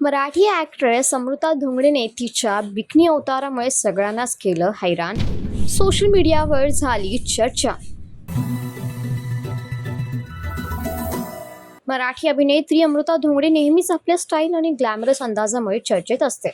Marathi actress Amruta धुंगडेने तिच्या bikini अवतारामुळे सगळ्यांनाच केलं हैराण. सोशल मीडियावर झाली चर्चा. मराठी अभिनेत्री अमृता धुंगडे नेहमीच आपल्या स्टाईल आणि ग्लॅमरस अंदाजामुळे चर्चेत असते.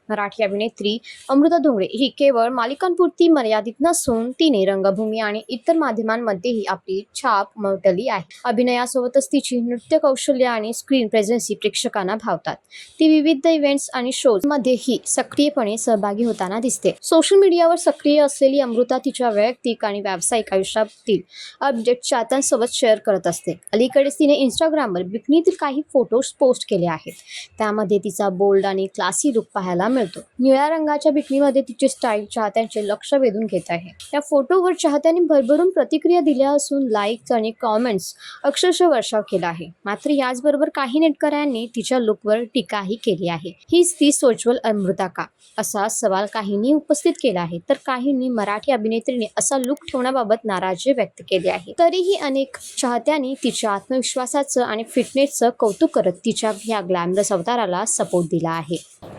मराठी अभिनेत्री अमृता धुंगडे ही केवळ मालिकांपुरती मर्यादित नसून तिने रंगभूमी आणि इतर माध्यमांमध्येही आपली छाप उमटवली आहे. अभिनयासोबतच तिची नृत्य कौशल्य आणि स्क्रीन प्रेझेन्सी प्रेक्षकांना भावतात. ती विविध इव्हेंट्स आणि शोज मध्येही सक्रियपणे सहभागी होताना दिसते. सोशल मीडियावर सक्रिय असलेली अमृता तिच्या वैयक्तिक आणि व्यावसायिक आयुष्यातील अपडेट चाहत्यांसोबत शेअर करत असते. अलीकडेच तिने इंस्टाग्रामवर बिकनीतील काही फोटोज पोस्ट केले आहेत. त्यामध्ये तिचा बोल्ड आणि क्लासी लुक पाहायला मिळतो. निळ्या रंगाच्या बिकनीमध्ये तिची स्टाईल चाहत्यांचे लक्ष वेधून घेत आहे. या फोटोवर चाहत्यांनी भरभरून प्रतिक्रिया दिल्या असून लाईक्स आणि कॉमेंट्स अक्षरशः वर्षाव केला आहे. मात्र याचबरोबर काही नेटकऱ्यांनी तिच्या लुकवर टीकाही केली आहे. हीच ती सोज्वल अमृता का, असा सवाल काहींनी उपस्थित केला आहे, तर काहींनी मराठी अभिनेत्रीने असा लुक ठेवण्याबाबत नाराजी व्यक्त केली आहे. तरीही अनेक चाहत्यांनी तिच्या आत्मविश्वासाचं आणि फिटनेसचं कौतुक करत तिच्या ह्या ग्लॅमरस अवताराला सपोर्ट दिला आहे.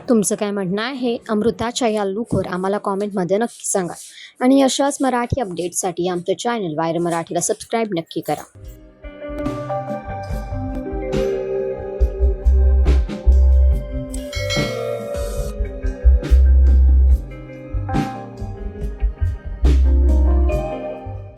तुमचं काय म्हणणं आहे अमृताच्या या लुकवर आम्हाला कॉमेंटमध्ये नक्की सांगा. आणि अशाच मराठी अपडेट्ससाठी आमचं चॅनल वायर मराठीला सबस्क्राईब नक्की करा.